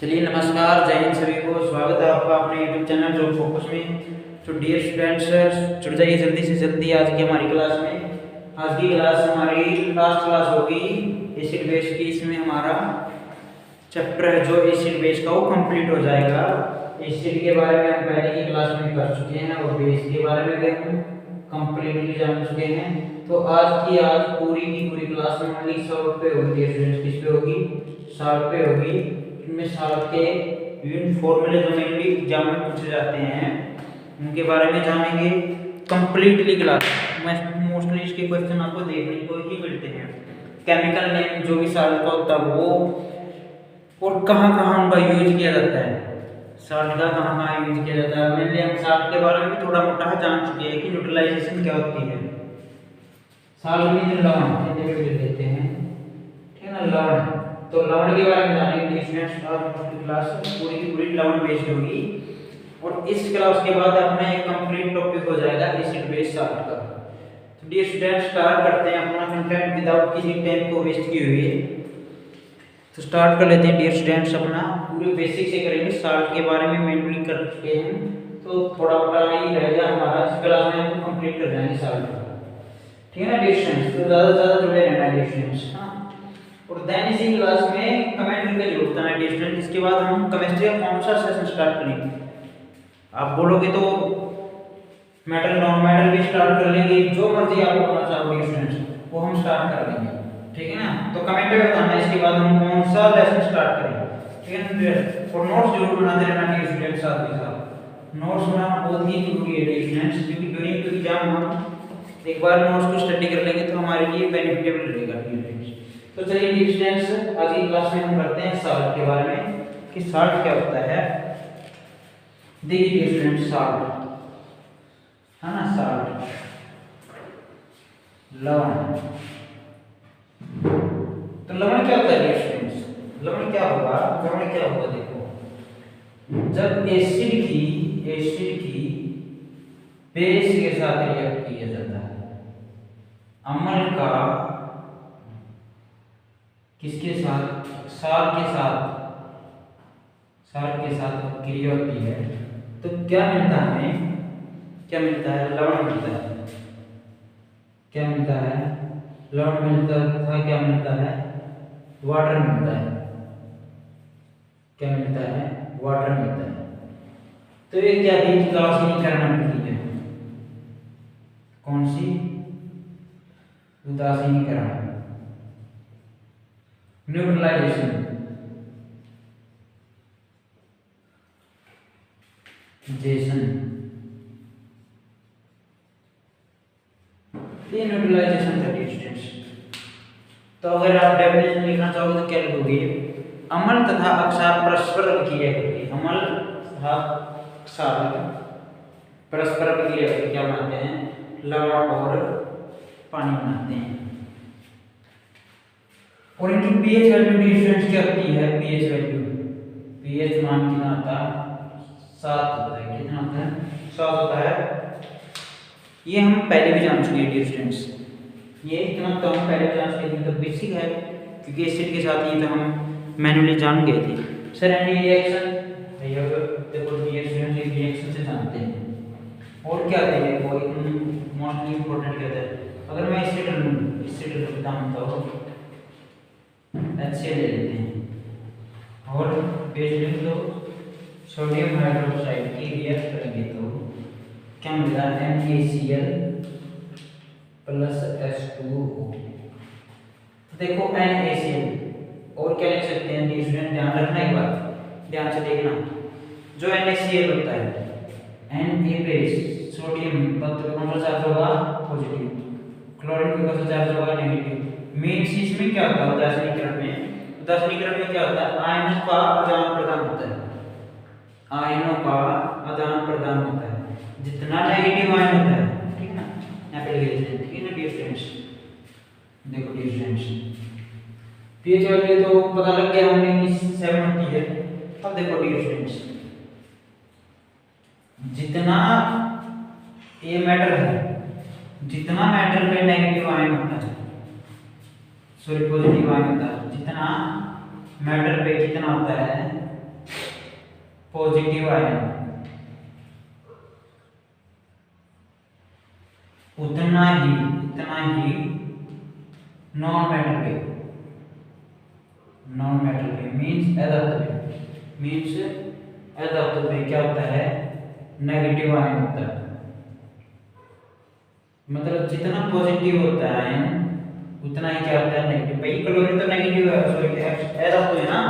चलिए नमस्कार, जय हिंद सभी को। स्वागत है आपका अपने यूट्यूब चैनल जॉब फोकस में। तो डियर स्टूडेंट्स, जुड़ जाइए जल्दी से जल्दी आज की हमारी क्लास में। आज की क्लास हमारी लास्ट क्लास होगी एसिड बेस की। इसमें हमारा चैप्टर है जो एसिड बेस का वो कंप्लीट हो जाएगा। एसिड के बारे में हम पहले की क्लास में कर चुके हैं और बेस के बारे में भी हम कंप्लीटली जान चुके हैं। तो आज पूरी की पूरी क्लास में ओनली सॉल्ट पे होगी। स्टूडेंट्स किस पे होगी? सॉल्ट पे होगी। इनमें सॉल्ट के विभिन्न फॉर्मूले जो मेनली एग्जाम में पूछे जाते हैं उनके बारे में जानेंगे कंप्लीटली क्लास में। मोस्टली इसके क्वेश्चन आपको देखने को ही मिलते हैं। केमिकल नेम जो भी सॉल्ट का होता है वो, और कहाँ कहाँ उनका यूज किया जाता है, सॉल्ट का कहाँ कहाँ यूज किया जाता है। मेनली हम सॉल्ट के बारे में थोड़ा मोटा जान चुके हैं कि न्यूट्रलाइजेशन क्या होती है। सॉल्ट में लवण देते हैं, ठीक है ना, लवण। तो लवण के बारे में जानेंगे स्टूडेंट्स। आज क्लास पूरी की पूरी लवण बेस्ड होगी और इस क्लास के बाद अपना एक कंप्लीट टॉपिक हो जाएगा एसिड बेस सॉल्ट का। तो डियर स्टूडेंट्स, स्टार्ट करते हैं अपना कंटेंट विदाउट किसी टाइम को वेस्ट किए हुए। तो स्टार्ट कर लेते हैं डियर स्टूडेंट्स। अपना पूरे बेसिक से करेंगे। सॉल्ट के बारे में मेनली कर चुके हैं तो थोड़ा बड़ा ही रहेगा हमारा। इस क्लास में हम कंप्लीट कर जाएंगे सॉल्ट, ठीक है ना डियर स्टूडेंट्स। तो ज़्यादा से ज़्यादा जुड़े रहना डियर स्टूडेंट्स। हाँ, और देन इसी क्लास में कमेंट करके जरूर बताना डियर स्टूडेंट। इसके बाद हम केमिस्ट्री का कौन सा सेशन स्टार्ट करेंगे। आप बोलोगे तो मेटल नॉन मेटल भी स्टार्ट कर लेंगे, जो मर्जी आप करना चाहो डियर स्टूडेंट्स वो हम स्टार्ट कर लेंगे, ठीक है ना। तो कमेंट में बताना इसके बाद हम कौन सा लेसन स्टार्ट करेंगे, ठीक है ना। और नोट्स जरूर बनाते रहना डियर स्टूडेंट्स। साथ ही साथ नोट्स बनाना बहुत ही जरूरी है डियर स्टूडेंट्स, क्योंकि ड्यूरिंग द एग्जाम हम एक बार नोट्स को स्टडी कर लेंगे तो हमारे लिए बेनिफिटेबल रहेगा डियर स्टूडेंट्स। तो चलिए डियर स्टूडेंट्स, आज की क्लास में हम करते हैं सॉल्ट के बारे में कि सॉल्ट क्या होता है। देखिए डियर स्टूडेंट्स, सॉल्ट है ना, सॉल्ट लवण। तो लवण क्या होता है डियर स्टूडेंट्स? लवण क्या होगा? लवण क्या होगा देखो, जब एसिड की बेस के साथ रिएक्ट किया जाता है, अम्ल का किसके साथ? क्षार के साथ क्रिया होती है तो क्या मिलता है हमें? क्या मिलता है? लवण मिलता है। क्या मिलता है? लवण मिलता है। क्या मिलता है? वाटर मिलता है। क्या मिलता है? वाटर मिलता है। तो ये क्या थी? उदासीनीकरण मिलती है। कौन सी? उदासीनीकरण, न्यूट्रलाइजेशन। ये न्यूट्रलाइजेशन का डिस्टेंस। तो अगर आप डेफिनेशन लिखना चाहोगे तो क्या लिखोगे? अम्ल तथा क्षार परस्पर अभिक्रिया करके, अम्ल तथा क्षार परस्पर अभिक्रिया करके क्या बनाते हैं? लवण और पानी बनाते हैं। और इनकी पीएच वैल्यू डिफरेंस क्या होती है? पीएच वैल्यू, पीएच मान कितना आता है? 7 होता है। कितना होता है? 7 होता है। ये हम पहले भी जान चुके हैं डियर स्टूडेंट्स। ये इतना तो हम पहले भी जान चुके हैं, तो बेसिक है क्योंकि एसिड के साथ ये तो हम मैनुअली जान गए थे। सर एनी रिएक्शन, भैया देखो डियर स्टूडेंट्स एक रिएक्शन से जानते हैं। और क्या है वो मोस्टली इंपॉर्टेंट क्या है? अगर मैं एसिड लिखता हूं तो HCl ले लेते हैं और बेस लिख दो, सोडियम हाइड्रोक्साइड की रिएक्ट करेंगे तो क्या मिला? NaCl plus H2O। देखो NaCl और क्या लिख सकते हैं डियर स्टूडेंट? ध्यान रखना, एक बात ध्यान से देखना। जो NaCl होता है, Na बेस सोडियम तत्व कौन सा चार्ज होगा? पॉजिटिव। क्लोरीन का कौन सा चार्ज होगा? नेगेटिव। मीन्स इसमें क्या होता है? उदासीनीकरण में क्या होता है? आयनों का आदान प्रदान होता है। आयनों का आदान प्रदान होता है। जितना नेगेटिव आयन होता है, ठीक है ना, यहाँ पे लिख देते हैं, ठीक है ना डियर फ्रेंड्स। देखो डियर फ्रेंड्स, पीएच वैल्यू तो पता लग गया हमें कि 7 होती है। अब देखो डियर फ्रेंड्स, जितना ये मैटर है, जितना मैटर में नेगेटिव आयन होता है, सॉरी पॉजिटिव आयन होता है, जितना मैटर पे कितना होता है? पॉजिटिव आयन उतना ही नॉन मेटल पे मींस अधातु पे क्या होता है, नेगेटिव आयन होता है। मतलब जितना पॉजिटिव होता है आयन उतना ही क्या होता है, नेगेटिव। भाई क्लोरीन तो नेगेटिव है, सॉरी अधातु है ना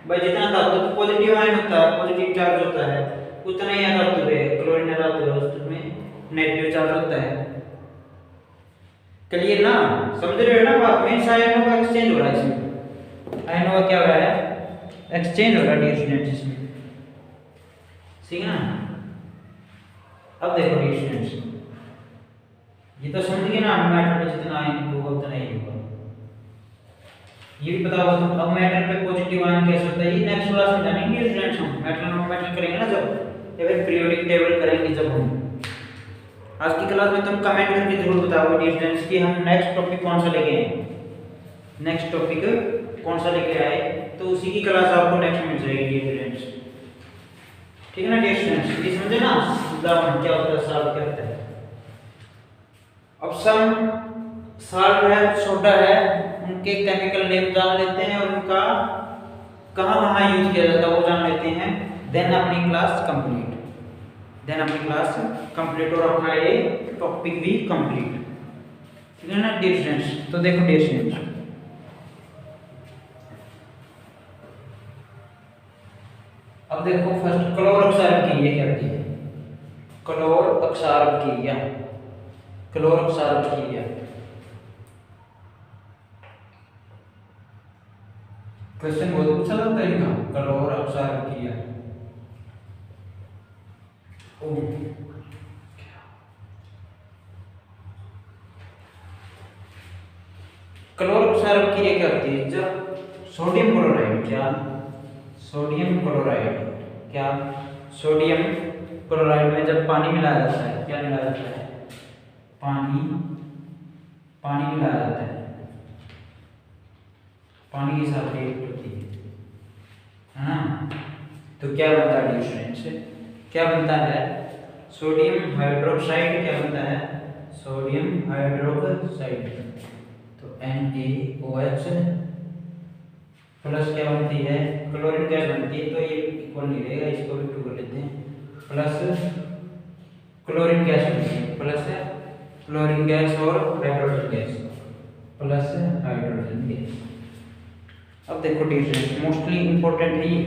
भाई, जितना धातु तो पॉजिटिव आयन होता है, पॉजिटिव चार्ज होता है, उतना ही अधातु है क्लोरीन अधातु है उसमें नेगेटिव चार्ज होता है। क्लियर ना, समझ रहे हो ना बात। मींस आयनों का एक्सचेंज हो रहा है इसमें, आयनों का क्या हो रहा है, एक्सचेंज हो रहा है डियर स्टूडेंट्स इसमें, ठीक है ना। अब देखो डियर स्टूडेंट्स, ये तो समझ गए ना, मेटल में जितना आयन होगा उतना ही होगा, ये भी पता होगा। तो अब मेटल पे पॉजिटिव आयन कैसे होता है, ये नेक्स्ट क्लास में जानेंगे डियर स्टूडेंट्स। हम मेटल नॉन मेटल करेंगे ना जब, या फिर पीरियोडिक टेबल करेंगे जब हम। आज की क्लास में तुम कमेंट करके जरूर बताओ डियर स्टूडेंट्स कि हम नेक्स्ट टॉपिक कौन सा लेके आए, नेक्स्ट टॉपिक कौन सा लेके आए, तो उसी की क्लास आपको नेक्स्ट मिल जाएगी डियर स्टूडेंट्स, ठीक है ना डियर स्टूडेंट्स। ये समझे ना, उदाहरण क्या होता है, साल्ट क्या होता है। अब सम साल्ट है, सोडा है, उनके केमिकल नेम जान लेते हैं और उनका कहाँ यूज किया जाता है वो जान लेते हैं। देन अपनी क्लास कंप्लीट, और अपना ये टॉपिक भी कंप्लीट, ठीक है ना डियर स्टूडेंट्स। तो देखो डियर स्टूडेंट्स, अब देखो फर्स्ट क्लोरोक्सार्ब की ये क्या होती है, क्लोरोक्सार्ब की क्वेश्चन बहुत पूछा जाता है इनका, क्लोरोक्सार्ब की क्लोरोक्सार्ब की क्या होती है, जब सोडियम क्लोराइड में जब पानी मिलाया जाता है, क्या मिलाया जाता है, पानी मिलाया जाता है, पानी के साथ रिएक्ट होती है ना। तो क्या बनता है डियर स्टूडेंट्स, क्या बनता है, सोडियम हाइड्रोक्साइड, क्या बनता है, सोडियम हाइड्रोक्साइड। तो NaOH प्लस क्या बनती है, क्लोरीन गैस बनती है। तो ये इक्वल नहीं रहेगा, इसको भी 2 कर लेते हैं, प्लस क्लोरीन गैस बनती है, प्लस क्लोरीन गैस और हाइड्रोजन गैस, अब देखो डियर स्टूडेंट्स, मोस्टली इंपॉर्टेंट है ये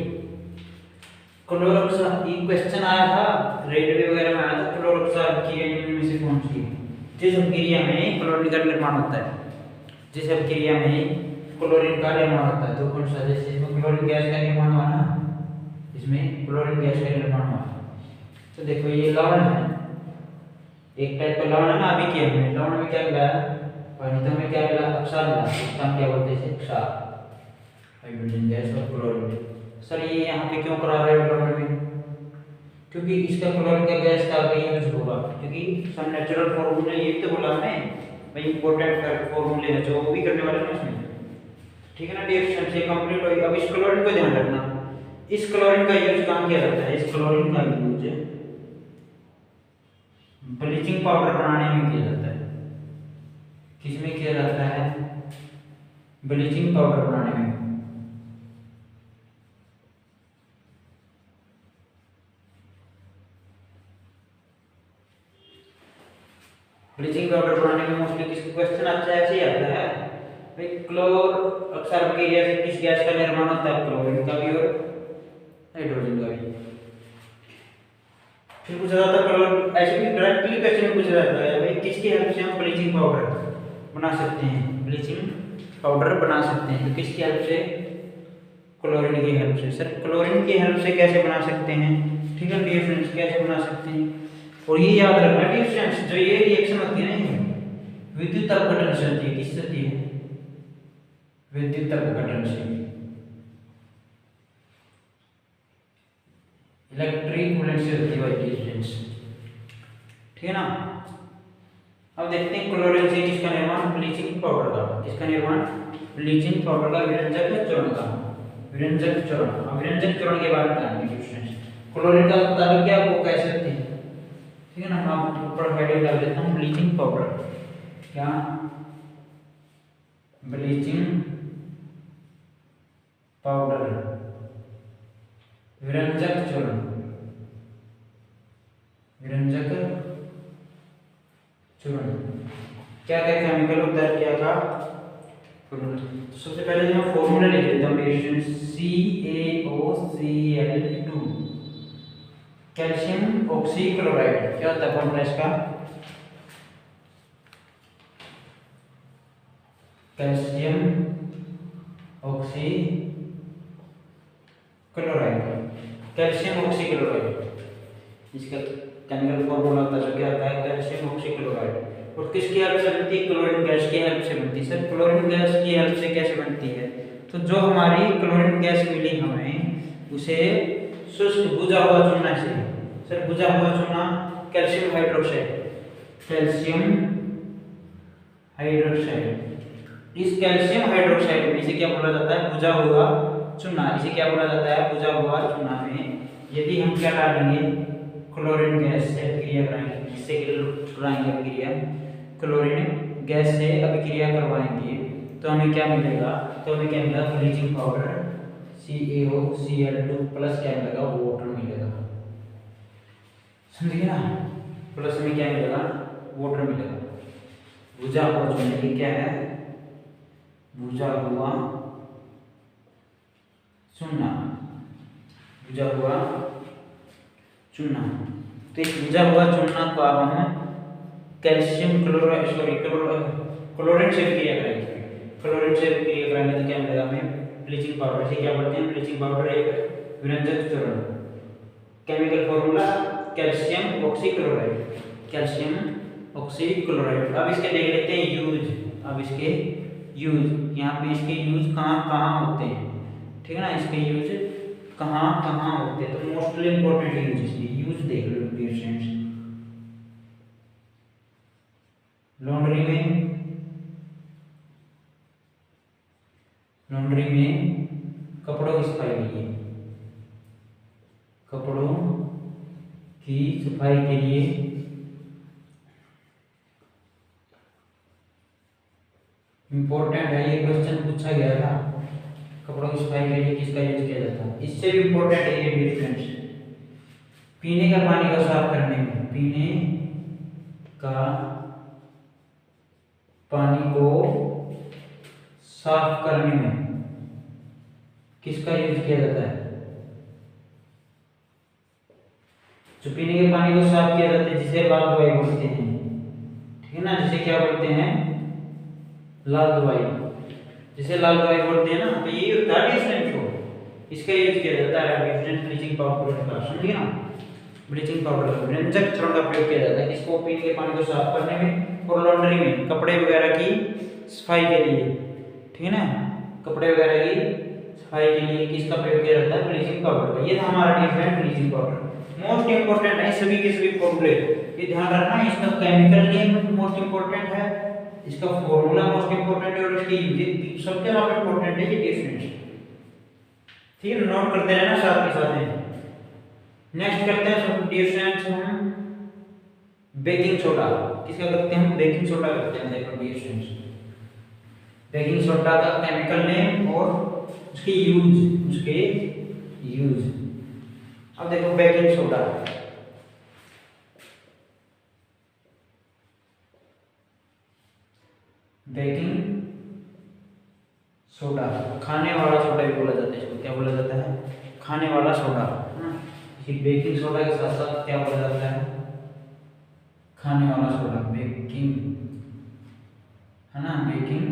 क्लोरोक्सार्ब। ये क्वेश्चन आया था रेलवे वगैरह में, आया था क्लोरोक्सार्ब की निम्न में से कौन सी, जिस क्रिया में क्लोरीन का निर्माण होता है, तो कौन सा, जैसे इसमें क्लोरीन गैस का निर्माण हुआ ना, तो देखो ये लवण है, एक टाइप का लवण है ना, अभी किया हमने लवण में क्या मिला, पानी में क्या मिला, अक्षार मिला, उसका हम क्या बोलते हैं, क्षार, हाइड्रोजन गैस और क्लोरीन। सर ये यहाँ पे क्यों करा रहे हो लवण में, क्योंकि इसका क्लोरीन का गैस का यूज होगा, क्योंकि सब नेचुरल फॉर्मूले ये तो बोला हमने भाई, इंपॉर्टेंट फॉर्मूले है जो वो भी करने वाले हैं इसमें, ठीक है ना डियर स्टूडेंट्स। ये कंप्लीट होगी। अब इस क्लोरीन को ध्यान रखना, इस क्लोरीन का यूज कहाँ किया जाता है, इस क्लोरीन का यूज ब्लीचिंग पाउडर बनाने में किया जाता है। किसमें किया जाता है, ब्लीचिंग पाउडर बनाने में। ब्लीचिंग पाउडर बनाने में मोस्टली किसका क्वेश्चन अच्छा ऐसे ही आता है भाई, क्लोरोक्सार्ब के एरिया से किस गैस का निर्माण होता है, क्लोरीन का भी और हाइड्रोजन का भी। फिर पूछा जाता है क्लोरीन, ऐसे भी डायरेक्टली क्वेश्चन में पूछा जाता है भाई किसकी हेल्प से हम ब्लीचिंग पाउडर बना सकते हैं, तो किसकी हेल्प से, क्लोरीन की हेल्प से। सर क्लोरीन की हेल्प से कैसे बना सकते हैं, ठीक है डियर फ्रेंड्स, कैसे बना सकते हैं। और ये याद रखना डियर फ्रेंड्स, जो ये रिएक्शन होती है ना, विद्युत अपघटन से होती है, किससे होती है, विद्युत अपघटन से, इलेक्ट्रिक कूलेंट से होती है डियर फ्रेंड्स, ठीक है ना। अब देखते हैं क्लोरीन से किसका निर्माण, ब्लीचिंग पाउडर का, किसका निर्माण, ब्लीचिंग पाउडर का विरंजक चूर्ण का, विरंजक चूर्ण के बारे में बताएंगे डियर फ्रेंड्स। क्लोरीन का पता लग गया वो कैसे होती है, ठीक है ना। हम ऊपर हेडिंग डाल देता हूँ ब्लीचिंग पाउडर, क्या ब्लीचिंग पाउडर, विरंजक चूर्ण, विरंजक चूर्ण क्या क्या केमिकल होता है, क्या था। तो सबसे पहले मैं फॉर्मूला लिख देता हूँ CaOCl2 कैल्शियम ऑक्सीक्लोराइड। क्या होता है फॉर्मूला इसका, कैल्शियम ऑक्सीक्लोराइड, कैल्शियम ऑक्सीक्लोराइड इसका केमिकल फॉर्मूला होता है जो क्या होता है कैल्शियम ऑक्सीक्लोराइड। और किसकी हेल्प से बनती है, क्लोरीन गैस की हेल्प से बनती है। सर क्लोरीन गैस की हेल्प से कैसे बनती है, तो जो हमारी क्लोरीन गैस मिली हमें उसे शुष्क बुझा हुआ चूना से, सर बुझा हुआ चूना कैल्शियम हाइड्रोक्साइड, कैल्शियम हाइड्रोक्साइड, इस कैल्शियम हाइड्रोक्साइड में इसे क्या बोला जाता है बुझा हुआ चूना, इसे क्या बोला जाता है बुझा हुआ चूना में यदि हम क्या डालेंगे क्लोरीन गैस से क्रिया कराएंगे, किससे कराएंगे अभिक्रिया, क्लोरीन गैस से अभिक्रिया करवाएंगे तो हमें क्या मिलेगा, तो हमें क्या मिलेगा ब्लीचिंग पाउडर CaOCl2 प्लस क्या मिलेगा वाटर मिलेगा, समझिए ना। प्लस में क्या मिलेगा वाटर मिलेगा। बुझा हुआ चूना ये क्या है, बुझा हुआ चूना, बुझा हुआ चूना। तो इस बुझा हुआ चूना को हम कैल्शियम क्लोराइड क्लोरीन से क्रिया करेंगे, क्लोरीन से क्रिया कराएंगे तो क्या मिलेगा हमें ब्लीचिंग पाउडर। से क्या बोलते हैं ब्लीचिंग पाउडर एक विरंजक चूर्ण, chemical formula calcium oxychloride, calcium oxychloride. अब इसके देख लेते हैं यूज, अब इसके यूज, यहाँ पे इसके यूज कहाँ कहाँ होते हैं, ठीक है ना। इसके यूज कहाँ कहाँ होते हैं, तो मोस्टली इंपॉर्टेंट यूज इसकी यूज देख लो डियर फ्रेंड्स। लॉन्ड्री में, लॉन्ड्री में कपड़ों की सफाई के लिए, कपड़ों की सफाई के लिए इंपॉर्टेंट है, ये क्वेश्चन पूछा गया था, कपड़ों की सफाई के लिए किसका यूज किया जाता है। इससे भी इंपॉर्टेंट है ये डियर फ्रेंड्स, पीने का पानी को साफ करने में, पीने का पानी को साफ करने में किसका यूज किया जाता है, जो पीने के पानी को साफ किया जाता है जिसे लाल दवाई बोलते हैं, ठीक है ना, जिसे क्या बोलते हैं लाल दवाई, जिसे लाल दवाई बोलते हैं ना। तो ये होता है डिफरेंट को, इसका यूज किया जाता है डिफरेंट ब्लीचिंग पाउडर का, समझिए ना। ब्लीचिंग पाउडर का विरंजक चूर्ण का प्रयोग किया जाता है इसको पीने के पानी को साफ करने में और लॉन्ड्री में कपड़े वगैरह की सफाई के लिए, ठीक है ना, कपड़े वगैरह की सफाई के लिए किसका प्रयोग किया जाता है ब्लीचिंग पाउडर का। ये था हमारा different bleaching powder. Most important है सभी के सभी फॉर्मूले, ये ध्यान रखना, इसका केमिकल नेम मोस्ट इंपोर्टेंट है, इसका फॉर्मूला मोस्ट इंपोर्टेंट है और इसकी यूज सबसे ज्यादा इंपोर्टेंट है ये डिफरेंस, ठीक है। नोट करते रहना साथ के साथ में। नेक्स्ट करते हैं सब डिफरेंस हम बेकिंग सोडा, किसका करते हैं हम बेकिंग सोडा करते हैं। देखो डिफरेंस बेकिंग सोडा का केमिकल नेम और उसकी यूज, उसके यूज। अब देखो बेकिंग सोडा, बेकिंग सोडा खाने वाला सोडा भी बोला जाता है, इसको क्या बोला जाता है खाने वाला सोडा, है ना। बेकिंग सोडा के साथ साथ क्या बोला जाता है खाने वाला सोडा, बेकिंग, है ना, बेकिंग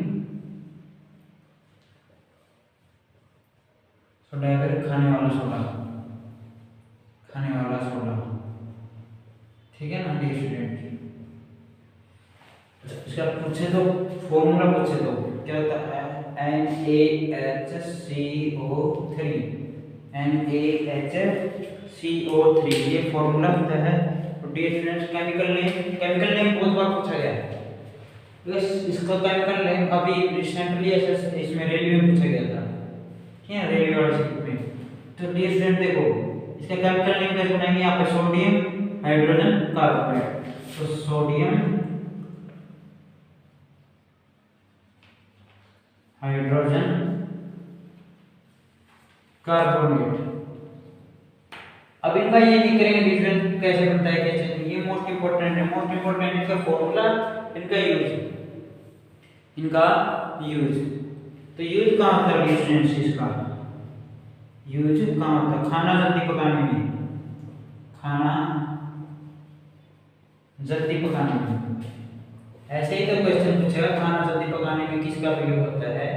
सोडा या फिर खाने वाला सोडा, खाने वाला सोडा, ठीक है ना डियर स्टूडेंट। इसका पूछे तो फॉर्मूला पूछे तो क्या होता है NaHCO3, NaHCO3 ये फॉर्मूला होता है। तो डियर स्टूडेंट्स केमिकल नेम बहुत बार पूछा गया है, इसका केमिकल नेम अभी रिसेंटली इसमें रेलवे में पूछा गया था, ठीक है, रेलवे वाले में। तो डियर स्टूडेंट देखो इसका केमिकल नेम कैसे बनाएंगे? यहाँ पे सोडियम हाइड्रोजन कार्बोनेट, तो सोडियम हाइड्रोजन कार्बोनेट। अब इनका ये नहीं करेंगे डिफरेंस कैसे बनता है कैसे नहीं, ये मोस्ट इंपोर्टेंट है। मोस्ट इंपोर्टेंट इनका फॉर्मूला, इनका यूज। तो यूज कहाँ होता है स्टूडेंट्स? इसका यूज कहाँ होता है? खाना जल्दी पकाने में, खाना जल्दी पकाने में। ऐसे ही तो क्वेश्चन पूछेगा, खाना जल्दी पकाने में किसका प्रयोग होता है?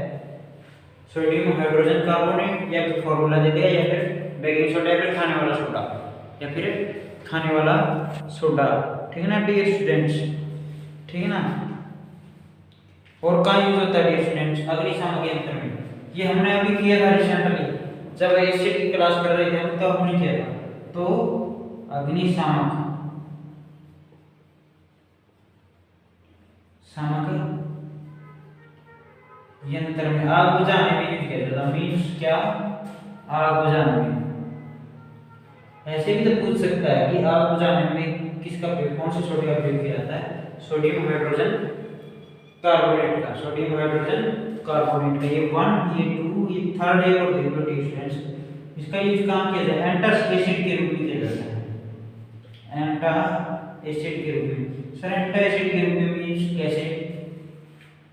सोडियम हाइड्रोजन कार्बोनेट, या फिर फॉर्मूला दे दिया, या फिर बेकिंग सोडा, या फिर खाने वाला सोडा, या फिर खाने वाला सोडा। ठीक है ना डियर स्टूडेंट्स? ठीक है ना? और कहाँ यूज होता है डियर स्टूडेंट्स? अग्निशामक यंत्र में। ये हमने अभी किया था रिसेंटली, जब एसिड की क्लास कर रहे थे हम, तब हमने किया था। तो अग्निशामक यंत्र में आग बुझाने में यूज किया जाता है। मीन्स क्या? आग बुझाने में। ऐसे भी तो पूछ सकता है कि आग बुझाने में किसका प्रयोग, कौन से सोडियम का प्रयोग किया जाता है? सोडियम हाइड्रोजन कार्बोनेट का, सोडियम हाइड्रोजन कार्बोनेट का। ये 1, ये 2, ये थर्ड है और देख लो स्टूडेंट्स। इसका यूज कहाँ किया जाए? एंटासिड के रूप में किया जाता है। एंटासिड के रूप में। सर एंटासिड के रूप में मीन्स कैसे?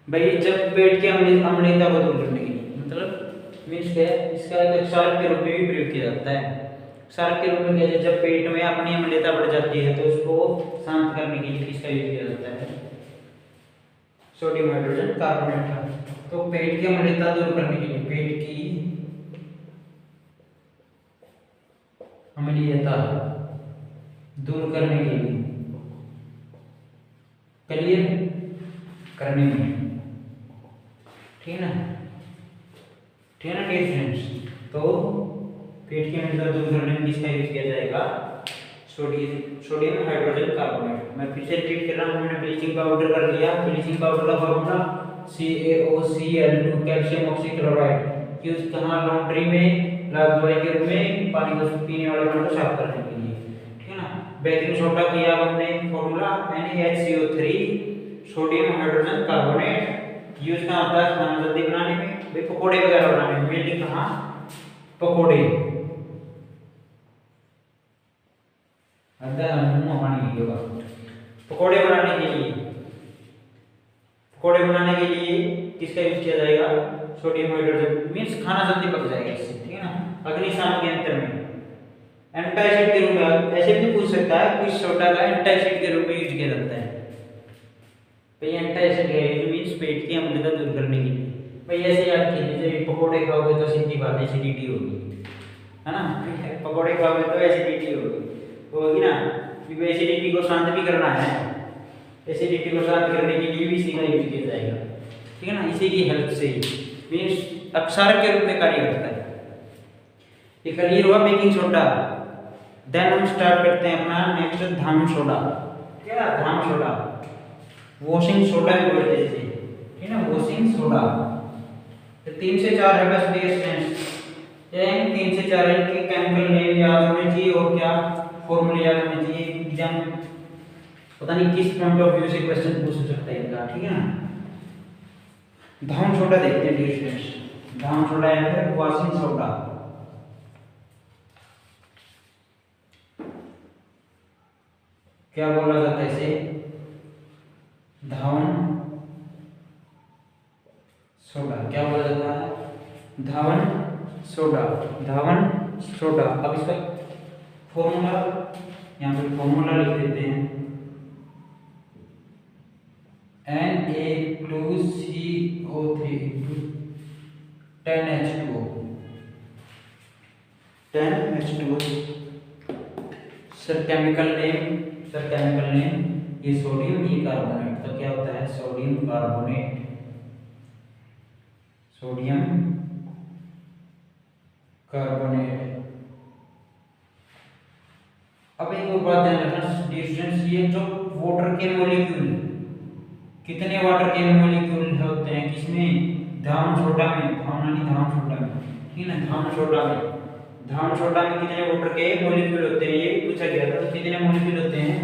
भाई जब पेट के अम्लता को दूर करने के लिए, मतलब मीन्स क्या है? इसका एक क्षारक के रूप में भी प्रयोग किया जाता है। क्षारक के रूप में क्या है? जब पेट में अपनी अम्लता बढ़ जाती है तो उसको शांत करने के लिए किसका यूज किया जाता है? सोडियम हाइड्रोजन कार्बोनेट का। तो पेट की अम्लता दूर करने के लिए, पेट की अम्लता दूर करने के लिए, क्लियर करने में, ठीक है ना? ठीक है ना डियर फ्रेंड्स? तो पेट की अम्लता दूर करने में किसका यूज किया जाएगा? Sodium hydrogen carbonate. मैं फिर से रिपीट कर रहा हूँ, हमने ब्लीचिंग पाउडर कर लिया। ब्लीचिंग पाउडर का formula CaOCl2 calcium oxychloride. Use कहाँ? लॉन्ड्री में लाख दवाई के रूप में, पानी को पीने वाले पानी को साफ करने के लिए, ठीक है ना? बेकिंग सोडा किया हमने formula NaHCO3 sodium hydrogen carbonate. Use कहाँ होता है? खाना जल्दी बनाने में, भाई पकोड़े वगैरह बनाने में। मेनली कहाँ? पकोड़े। पकोड़े बनाने के लिए, पकोड़े बनाने के लिए किसका यूज किया जाएगा? Sodium hydrogen. मीन्स खाना जल्दी पक जाएगा इससे, ठीक है ना? अग्निशामक यंत्र में एंटासिड के रूप में, ऐसे भी पूछ सकता है किस सोडा का एंटासिड के रूप में यूज किया जाता है? भाई एंटासिड है मीन्स पेट की अम्लता दूर करने के लिए। भाई ऐसे याद कीजिए, जब पकोड़े खाओगे तो सीधी बात एसिडिटी होगी, है ना? पकोड़े खाओगे तो एसिडिटी होगी ना? क्योंकि एसिडिटी को शांत भी करना है, एसिडिटी को शांत करने के लिए भी इसी का यूज किया जाएगा, ठीक है ना? इसी की हेल्प से ही मीन्स अक्षारक के रूप में कार्य करता है। ये क्लियर हुआ बेकिंग सोडा। देन हम स्टार्ट करते हैं अपना नेक्स्ट धाम सोडा। क्या? धाम सोडा, वॉशिंग सोडा भी बोलते हैं इसे, ठीक है ना? Washing soda. तो 3 से 4 है बस डियर स्टूडेंट्स, ये 3 से 4 इनके केमिकल नेम याद होने चाहिए और क्या फॉर्मूला याद होने चाहिए। एग्जाम पता नहीं किस पॉइंट ऑफ व्यू से क्वेश्चन पूछ सकता है इनका, ठीक है ना? धाम सोडा देखते हैं डियर स्टूडेंट्स। धाम सोडा या फिर वॉशिंग सोडा। क्या बोला जाता है इसे? धावन सोडा। क्या बोला जाता है? धावन सोडा, धावन सोडा। अब इसका फॉर्मूला यहाँ पे फॉर्मूला लिख देते हैं, Na2CO3 10H2O, 10H2O। Sir chemical name, ये सोडियम, ये कार्बोनेट। तो क्या होता है? Sodium carbonate, sodium carbonate. अब एक और बात ध्यान रखना डियर स्टूडेंट्स, ये जो वाटर के मॉलिक्यूल, कितने वाटर के मॉलिक्यूल होते हैं किसमें? धाम सोडा में, धाम सोडा में, ठीक है ना? धाम सोडा में धाम सोडा में कितने वाटर के मॉलिक्यूल होते हैं ये पूछा गया था। तो कितने मॉलिक्यूल होते हैं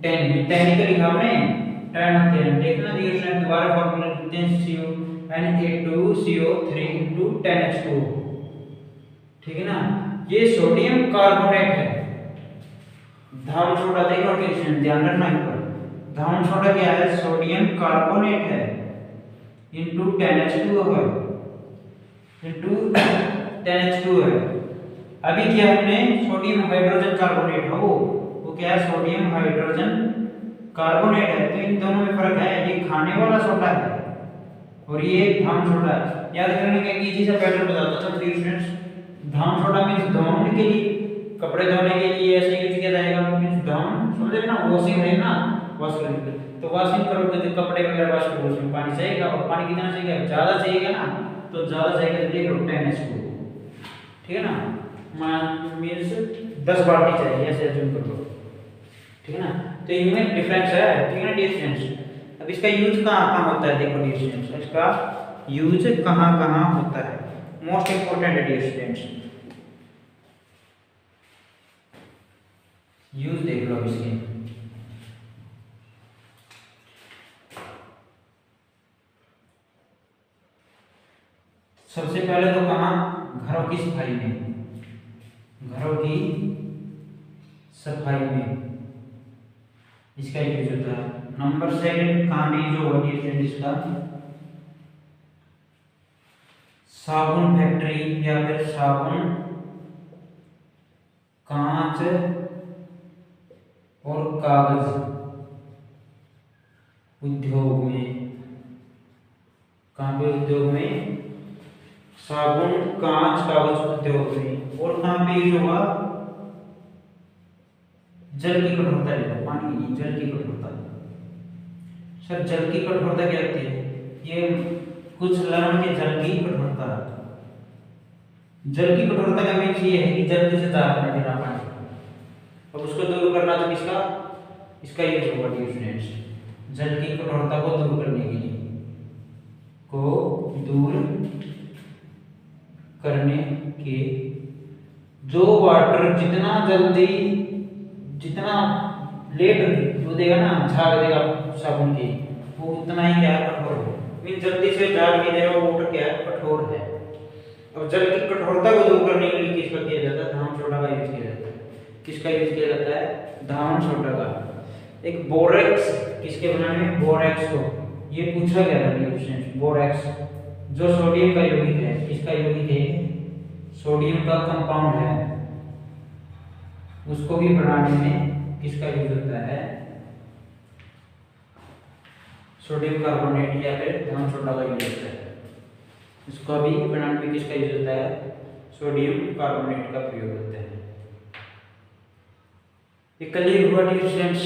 10। 10 का लिखा हमने 10 होते हैं। देखना डियर स्टूडेंट दोबारा फार्मूला लिखते हैं CO Na2CO3 10H2। ठीक है ना, ये सोडियम कार्बोनेट है। धाम सोडा देखो टेंशन ध्यान रखना इस पर। धाम सोडा क्या है सोडियम कार्बोनेट है इनटू 10H2 है इनटू 10H2 है। अभी क्या हमने सोडियम हाइड्रोजन कार्बोनेट है वो क्या है सोडियम हाइड्रोजन कार्बोनेट है। तो इन दोनों में फर्क है, ये खाने वाला सोडा है और ये धाम सोडा है। याद रखने का एक इजी सा पैटर्न बताता था डियर स्टूडेंट्स। धाम सोडा मींस धोने के लिए, कपड़े धोने के लिए ऐसे यूज किया जाएगा। मींस धाम समझे ना, वॉशिंग है ना, वॉश करने के लिए। तो वॉशिंग करोगे तो कपड़े वगैरह वॉश करोगे उसमें पानी चाहिएगा और पानी कितना चाहिए ज्यादा चाहिएगा ना, तो ज्यादा चाहिएगा तो देख लो 10H2। ठीक है ना, मींस 10 बाल्टी चाहिए ऐसे अज्यूम कर लो। ठीक है ना, तो इनमें डिफरेंस है। ठीक है ना डियर स्टूडेंट्स। अब इसका यूज कहाँ होता है देखो डियर स्टूडेंट्स, इसका यूज कहाँ होता है मोस्ट इंपोर्टेंट है डियर स्टूडेंट्स। यूज देख लो इसके। सबसे पहले तो कहाँ घरों की सफाई में, घरों की सफाई में इसका यूज होता है। नंबर सेकंड कहाँ भी यूज होगा डियर स्टूडेंट इसका साबुन फैक्ट्री या फिर साबुन कांच और कागज उद्योग में। कहाँ पे उद्योग में साबुन कांच कागज उद्योग में। और कहाँ पे यूज होगा जल की कठोरता लेगा, पानी की जल की कठोरता। सर जल की कठोरता क्या होती है, ये कुछ लवण के जल की कठोरता। जल की कठोरता का मीन्स ये है कि जल्दी से दाब कर देना पानी। अब उसको दूर करना तो किसका इसका यूज होगा डियर स्टूडेंट्स, जल की कठोरता को दूर करने के लिए, को दूर करने के जो वाटर जितना जल्दी जितना लेट जो देगा ना झाग देगा साबुन की, वो उतना ही क्या है कठोर है। मीन जल्दी से झाग नहीं देगा वो वाटर क्या है कठोर है। अब जल की कठोरता को दूर करने के लिए किसका किया जाता है धाम सोडा का यूज किया जाता है। किसका यूज किया जाता है धाम सोडा का। एक बोरेक्स किसके बनाने में बोरेक्स को ये पूछा गया था क्वेश्चन। बोरेक्स जो सोडियम का यौगिक है, किसका यौगिक है सोडियम का कंपाउंड है, उसको भी बनाने में किसका यूज होता है सोडियम कार्बोनेट या फिर धाम सोडा का यूज होता है। इसको भी बनाने में किसका यूज होता है सोडियम कार्बोनेट का प्रयोग होता है। ये क्लियर हुआ डियर स्टूडेंट्स।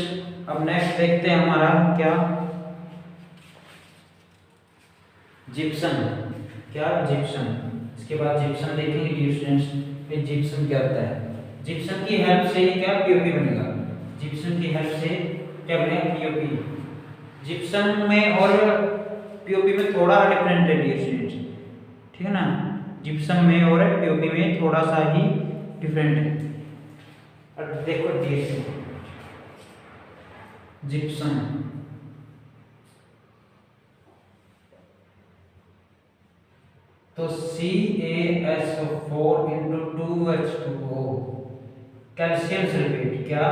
अब नेक्स्ट देखते हैं हमारा क्या जिप्सम। क्या जिप्सम, इसके बाद जिप्सम देखेंगे डियर स्टूडेंट्स। फिर जिप्सम क्या होता है, जिप्सम की हेल्प से क्या पीओपी बनेगा। जिप्सम की हेल्प से क्या बनेगा पीओपी। जिप्सम में और पीओपी में थोड़ा डिफरेंट है डियर स्टूडेंट्स। ठीक है ना, जिप्सम में और पीओपी में थोड़ा सा ही डिफरेंट है। अब देखो डियर जिप्सम तो CaSO4 into 2H2O calcium sulphate. क्या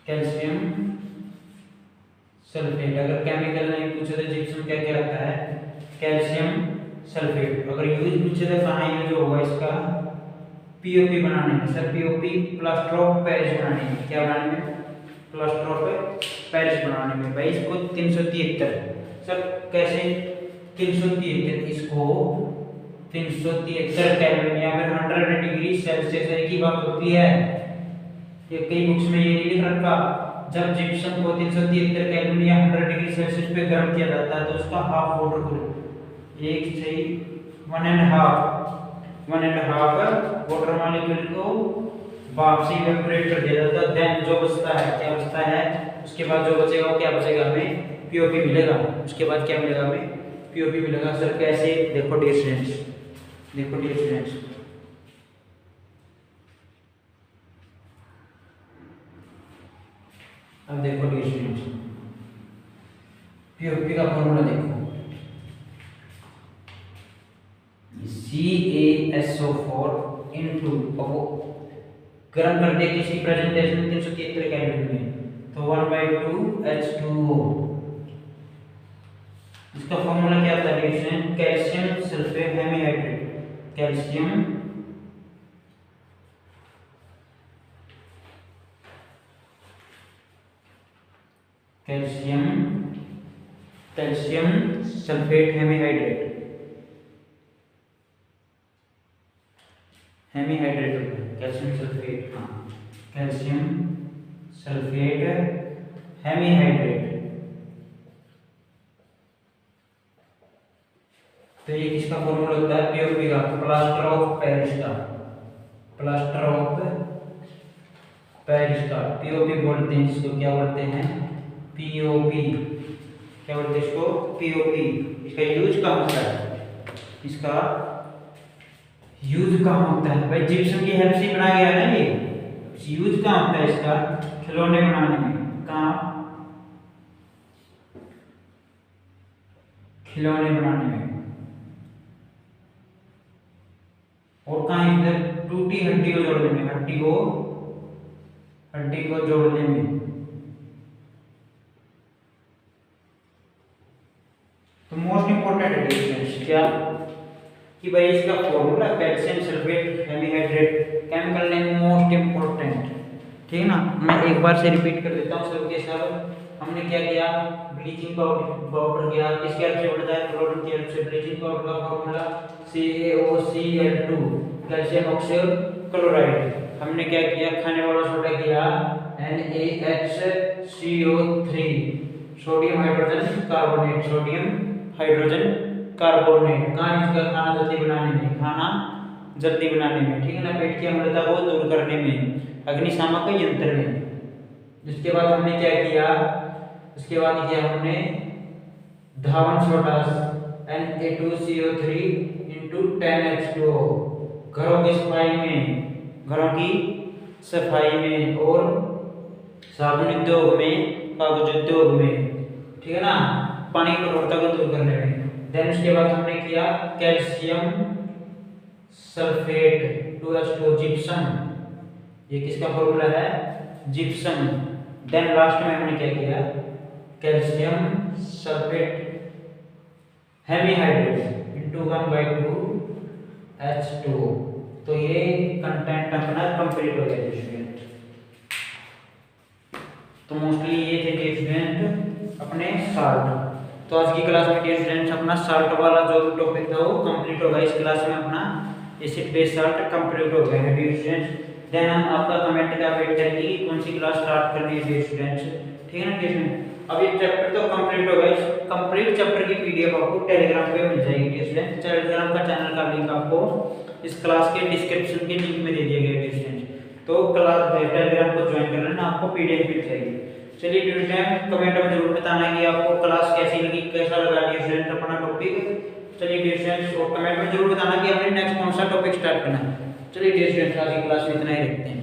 कैल्शियम सल्फेट। अगर केमिकल नहीं पूछे तो जिप्सम क्या क्या रहता है कैल्शियम सल्फेट। अगर यूज पूछे तो कहाँ यूज होगा इसका पीओपी बनाने में। Sir POP plaster of Paris बनाने में। क्या बनाने में प्लास्टर ऑफ पेरिस बनाने में। भाई इसको 373 सर कैसे 373 इसको 373 केल्विन या फिर 100 डिग्री सेल्सियस की बात होती है। ये कई बुक्स में ये लिख रखा जब जिप्सम को 373 केल्विन या 100 डिग्री सेल्सियस पे गर्म किया जाता है तो उसका हाफ वाटर को एक सही 1.5 वाटर मॉलिक्यूल को भाप से इवेपोरेट कर दिया जाता है। देन जो बचता है क्या बचता है उसके बाद जो बचेगा वो क्या बचेगा हमें पीओपी मिलेगा। उसके बाद क्या मिलेगा हमें पीओपी मिलेगा। सर कैसे देखो डियर स्टूडेंट्स देखो डियर स्टूडेंट्स, अब देखो डियर स्टूडेंट्स, पीओपी का फॉर्मूला देखो, CaSO4 इनटू, गर्म कर दिया किसी प्रेजेंटेशन 373 कैलोरी में, तो 1/2 H2O। इसका फॉर्मूला क्या था dear? Calcium sulphate hemihydrate, calcium calcium calcium sulphate hemihydrate, hemihydrate होता है कैल्शियम सल्फेट, हाँ कैल्शियम सल्फेट हेमीहाइड्रेट। तो ये किसका फॉर्मूला होता है? पीओपी का, प्लास्टर ऑफ पेरिस का, प्लास्टर ऑफ पेरिस का पीओपी बोलते हैं इसको। क्या बोलते हैं? पीओपी। क्या बोलते हैं इसको? पीओपी। इसका यूज कहाँ होता है? इसका यूज कहाँ होता है भाई? जिप्सम की हेल्प से बनाया गया ना ये। यूज कहाँ होता है इसका? खिलौने बनाने में। कहाँ? खिलौने बनाने में। और कहाँ? इधर टूटी हड्डी को जोड़ने में, हड्डी को जोड़ने में। तो मोस्ट इंपोर्टेंट डिफरेंस क्या कि भाई इसका formula calcium sulphate hemihydrate, chemical name most important, ठीक है ना। मैं एक बार से रिपीट कर देता हूँ सबके सब। हमने क्या किया? ब्लीचिंग पाउडर किया, किसके हेल्प से बनता है? क्लोरीन की हेल्प से। ब्लीचिंग पाउडर का फॉर्मूला CaOCl2, कैल्शियम ऑक्सीक्लोराइड। हमने क्या किया? खाने वाला सोडा किया NaHCO3, sodium hydrogen carbonate, sodium hydrogen carbonate. कहाँ? इसका खाना जल्दी बनाने में, खाना जल्दी बनाने में, ठीक है ना। पेट की अम्लता को दूर करने में, अग्निशामक यंत्र में। इसके बाद हमने क्या किया? उसके बाद किया हमने धावन सोडा Na2CO3 × 10H2O, घरों की सफाई में और साबुन उद्योग में, कागज उद्योग में, ठीक है ना, पानी की कठोरता को दूर करने में। देन उसके बाद हमने किया कैल्शियम सल्फेट 2H2O, जिप्सम। ये किसका फॉर्मूला है? जिप्सम। देन लास्ट में हमने क्या किया? Calcium sulphate hemihydrate × 1/2 H2O। तो ये कंटेंट अपना कंप्लीट हो गया स्टूडेंट। तो मोस्टली ये थे स्टूडेंट अपने साल्ट। तो आज की क्लास में स्टूडेंट्स अपना साल्ट वाला जो टॉपिक था वो कंप्लीट होगा। इस क्लास में अपना एसिड बेस साल्ट कंप्लीट हो गया है स्टूडेंट्स। देन हम आपका कमेंट का वेट करेंगे कि कौन सी क्लास स्टार्ट करनी है स्टूडेंट्स, ठीक है ना स्टूडेंट। अब ये चैप्टर तो कंप्लीट हो गया। इस कंप्लीट चैप्टर की पीडीएफ आपको टेलीग्राम पे मिल जाएगी स्टूडेंट। टेलीग्राम का चैनल का लिंक आपको इस क्लास के डिस्क्रिप्शन के लिंक में दे दिया गया है स्टूडेंट। तो क्लास टेलीग्राम को ज्वाइन कर लेना, आपको पीडीएफ मिल जाएगी। चलिए स्टूडेंट कमेंट में जरूर बताना कि आपको क्लास कैसी लगी, कैसा लगा स्टूडेंट अपना टॉपिक। चलिए स्टूडेंट्स और कमेंट में जरूर बताना कि हमने नेक्स्ट कौन सा टॉपिक स्टार्ट करना है। चलिए स्टूडेंट्स आज की क्लास में इतना ही रखते हैं।